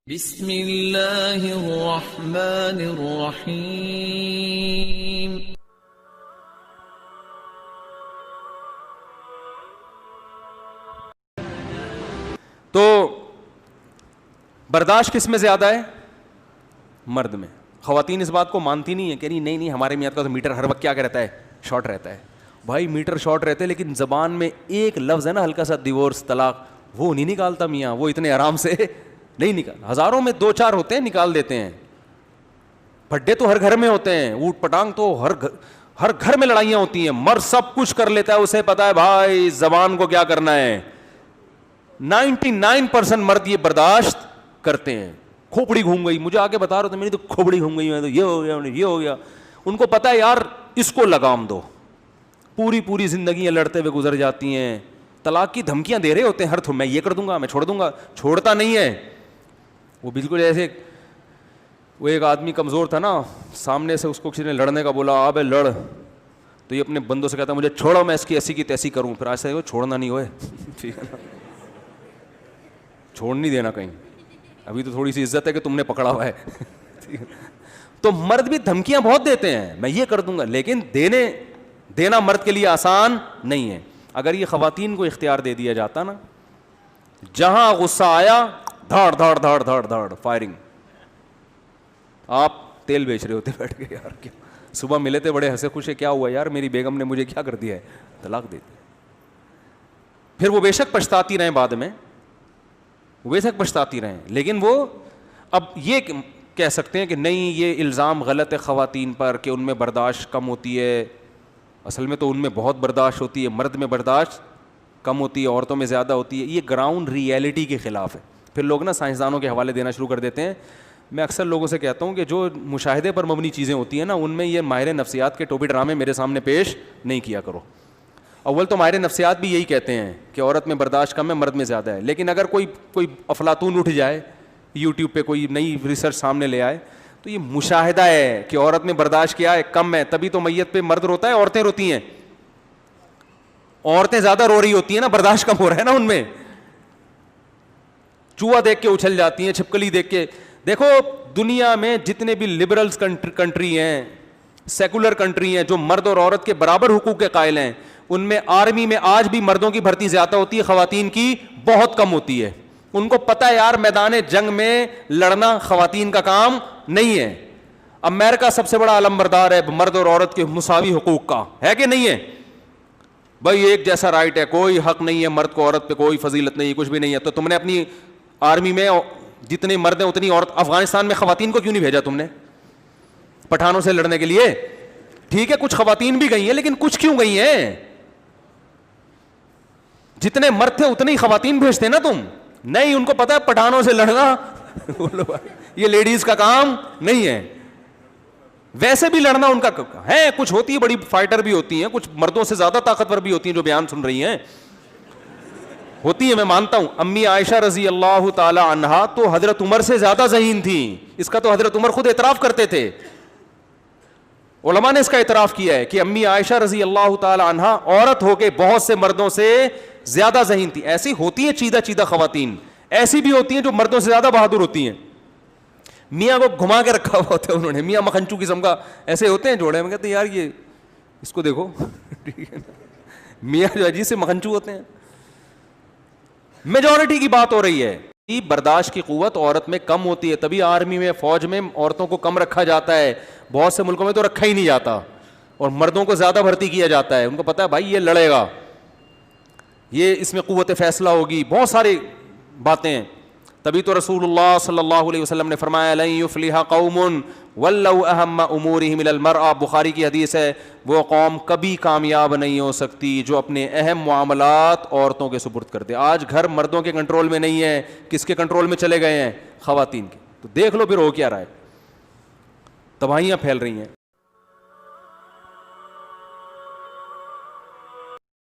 بسم اللہ الرحمن الرحیم۔ تو برداشت کس میں زیادہ ہے؟ مرد میں۔ خواتین اس بات کو مانتی نہیں ہے کہ نہیں ہمارے میاں کا تو میٹر ہر وقت کیا رہتا ہے، شارٹ رہتا ہے۔ بھائی میٹر شارٹ رہتے لیکن زبان میں ایک لفظ ہے نا ہلکا سا، ڈیورس، طلاق، وہ نہیں نکالتا میاں، وہ اتنے آرام سے نہیں نکال، ہزاروں میں دو چار ہوتے ہیں نکال دیتے ہیں۔ پھڈے تو ہر گھر میں ہوتے ہیں، اوٹ پٹانگ تو ہر گھر میں لڑائیاں ہوتی ہیں، مرد سب کچھ کر لیتا ہے، اسے پتا ہے بھائی زبان کو کیا کرنا ہے۔ 99% مرد یہ برداشت کرتے ہیں۔ کھوپڑی گھوم گئی، مجھے آگے بتا رہے تھے میری تو کھوپڑی گھوم گئی، میں تو یہ ہو گیا یہ ہو گیا۔ ان کو پتا ہے یار اس کو لگام دو، پوری زندگیاں لڑتے ہوئے گزر جاتی ہیں، طلاق کی دھمکیاں دے رہے ہوتے ہیں ہر میں یہ کر دوں گا، میں چھوڑ دوں گا، چھوڑتا نہیں ہے وہ بالکل ایسے۔ وہ ایک آدمی کمزور تھا نا، سامنے سے اس کو کسی نے لڑنے کا بولا، آبے لڑ، تو یہ اپنے بندوں سے کہتا مجھے چھوڑو میں اس کی ایسی کی تیسی کروں، پھر آج سے چھوڑنا نہیں ہوئے ٹھیک ہے نا، چھوڑ نہیں دینا کہیں، ابھی تو تھوڑی سی عزت ہے کہ تم نے پکڑا ہوا ہے تو مرد بھی دھمکیاں بہت دیتے ہیں، میں یہ کر دوں گا، لیکن دینا مرد کے لیے آسان نہیں ہے۔ اگر یہ خواتین کو اختیار دے دیا جاتا نا، جہاں غصہ آیا دھاڑ دھاڑ دھاڑ دھاڑ دھاڑ فائرنگ۔ آپ تیل بیچ رہے ہوتے بیٹھ کے، یار کیا صبح ملے تھے بڑے ہنسے خوشے، کیا ہوا یار میری بیگم نے مجھے کیا کر دیا ہے، طلاق دے دی۔ پھر وہ بے شک پچھتاتی رہیں بعد میں، بے شک پچھتاتی رہیں، لیکن وہ اب یہ کہہ سکتے ہیں کہ نہیں یہ الزام غلط ہے خواتین پر کہ ان میں برداشت کم ہوتی ہے۔ اصل میں تو ان میں بہت برداشت ہوتی ہے، مرد میں برداشت کم ہوتی ہے، عورتوں میں زیادہ ہوتی ہے۔ یہ گراؤنڈ ریئلٹی کے خلاف ہے۔ پھر لوگ نا سائنسدانوں کے حوالے دینا شروع کر دیتے ہیں۔ میں اکثر لوگوں سے کہتا ہوں کہ جو مشاہدے پر مبنی چیزیں ہوتی ہیں نا، ان میں یہ ماہر نفسیات کے ٹوپی ڈرامے میرے سامنے پیش نہیں کیا کرو۔ اول تو ماہر نفسیات بھی یہی کہتے ہیں کہ عورت میں برداشت کم ہے، مرد میں زیادہ ہے، لیکن اگر کوئی افلاطون اٹھ جائے، یوٹیوب پہ کوئی نئی ریسرچ سامنے لے آئے، تو یہ مشاہدہ ہے کہ عورت میں برداشت کیا ہے، کم ہے، تبھی تو میت پہ مرد روتا ہے، عورتیں روتی ہیں۔ عورتیں زیادہ رو رہی ہوتی ہیں نا، برداشت کم ہو رہا ہے نا ان میں، چوہا دیکھ کے اچھل جاتی ہیں، چھپکلی دیکھ کے۔ دیکھو دنیا میں جتنے بھی لبرلز کنٹری ہیں، سیکولر کنٹری ہیں، جو مرد اور عورت کے برابر حقوق کے قائل ہیں، ان میں آرمی میں آج بھی مردوں کی بھرتی زیادہ ہوتی ہے، خواتین کی بہت کم ہوتی ہے۔ ان کو پتہ ہے یار میدان جنگ میں لڑنا خواتین کا کام نہیں ہے۔ امریکہ سب سے بڑا علمبردار ہے مرد اور عورت کے مساوی حقوق کا، ہے کہ نہیں ہے؟ بھائی ایک جیسا رائٹ ہے، کوئی حق نہیں ہے مرد کو عورت پہ، کوئی فضیلت نہیں، کچھ بھی نہیں ہے۔ تو تم نے اپنی آرمی میں جتنے مرد ہیں اتنی عورت، افغانستان میں خواتین کو کیوں نہیں بھیجا تم نے پٹھانوں سے لڑنے کے لیے؟ ٹھیک ہے کچھ خواتین بھی گئی ہیں، لیکن کچھ کیوں گئی ہیں؟ جتنے مرد تھے اتنے ہی خواتین بھیجتے نا تم۔ نہیں، ان کو پتا ہے پٹھانوں سے لڑنا یہ لیڈیز کا کام نہیں ہے۔ ویسے بھی لڑنا ان کا ہے، کچھ ہوتی ہے بڑی فائٹر بھی ہوتی ہیں، کچھ مردوں سے زیادہ طاقتور بھی ہوتی ہیں جو بیان سن رہی ہیں، ہوتی ہے، میں مانتا ہوں۔ امی عائشہ رضی اللہ تعالی عنہا تو حضرت عمر سے زیادہ ذہین تھیں، اس کا تو حضرت عمر خود اعتراف کرتے تھے۔ علماء نے اس کا اعتراف کیا ہے کہ امی عائشہ رضی اللہ تعالی عنہا عورت ہو کے بہت سے مردوں سے زیادہ ذہین تھی۔ ایسی ہوتی ہیں چیدہ خواتین، ایسی بھی ہوتی ہیں جو مردوں سے زیادہ بہادر ہوتی ہیں۔ میاں کو گھما کے رکھا ہوا ہوتا ہے انہوں نے، میاں مکھنچو قسم کا ایسے ہوتے ہیں جوڑے میں، کہتے ہیں یار یہ اس کو دیکھو میاں جو عجیب سے مکھنچو ہوتے ہیں۔ میجورٹی کی بات ہو رہی ہے، برداشت کی قوت عورت میں کم ہوتی ہے، تبھی آرمی میں فوج میں عورتوں کو کم رکھا جاتا ہے، بہت سے ملکوں میں تو رکھا ہی نہیں جاتا، اور مردوں کو زیادہ بھرتی کیا جاتا ہے۔ ان کو پتا ہے بھائی یہ لڑے گا، یہ اس میں قوت فیصلہ ہوگی، بہت ساری باتیں ہیں۔ تبھی تو رسول اللہ صلی اللہ علیہ وسلم نے فرمایا لن یفلح قوم ولوا اہم امورہم الی المرأة، بخاری کی حدیث ہے، وہ قوم کبھی کامیاب نہیں ہو سکتی جو اپنے اہم معاملات عورتوں کے سپرد کر دے۔ آج گھر مردوں کے کنٹرول میں نہیں ہے، کس کے کنٹرول میں چلے گئے ہیں؟ خواتین کے۔ تو دیکھ لو پھر ہو کیا رہا ہے، تباہیاں پھیل رہی ہیں۔